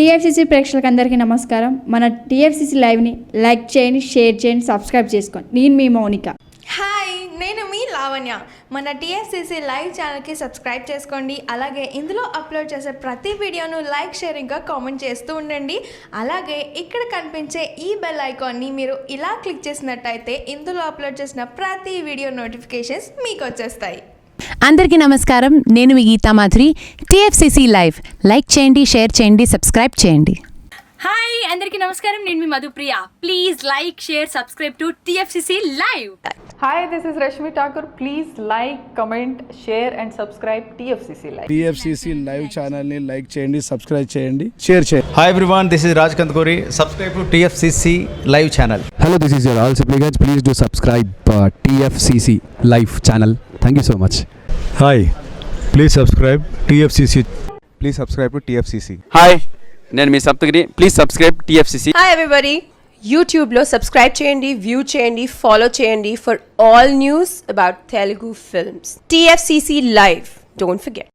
TFCC ప్రేక్షకులందరికీ నమస్కారం. మన టీఎఫ్సీసీ లైవ్ని లైక్ చేయండి, షేర్ చేయండి, సబ్స్క్రైబ్ చేసుకోండి. నేను మీ మౌనిక. హాయ్, నేను మీ లావణ్య. మన టీఎఫ్సీసీ లైవ్ ఛానల్కి సబ్స్క్రైబ్ చేసుకోండి. అలాగే ఇందులో అప్లోడ్ చేసే ప్రతి వీడియోను లైక్, షేర్ ఇంకా కామెంట్ చేస్తూ ఉండండి. అలాగే ఇక్కడ కనిపించే ఈ బెల్ ఐకాన్ని మీరు ఇలా క్లిక్ చేసినట్టయితే ఇందులో అప్లోడ్ చేసిన ప్రతి వీడియో నోటిఫికేషన్స్ మీకు వచ్చేస్తాయి. అందరికీ నమస్కారం. నేను మీ Geetha Madhuri. TFCC live like చేయండి, షేర్ చేయండి, సబ్స్క్రైబ్ చేయండి. హాయ్, అందరికీ నమస్కారం. నేను మీ Madhupriya. Please like, share, subscribe to TFCC Live. Hi, this is Rashmi Thakur. Please like, comment, share and subscribe TFCC Live. TFCC Live channel ni like cheyandi, subscribe cheyandi, share cheyandi. Hi everyone, this is Raj Kandkori. Subscribe to TFCC Live channel. Hello, this is your all supplicants. Please do subscribe TFCC Live channel. Thank you so much. Hi, please subscribe TFCC. Please subscribe to TFCC. Hi, నేను మీ Saptagiri. Please subscribe TFCC. Hi everybody, యూట్యూబ్లో subscribe చేయండి, view చేయండి, follow చేయండి for all news about Telugu films. TFCC Live, don't forget.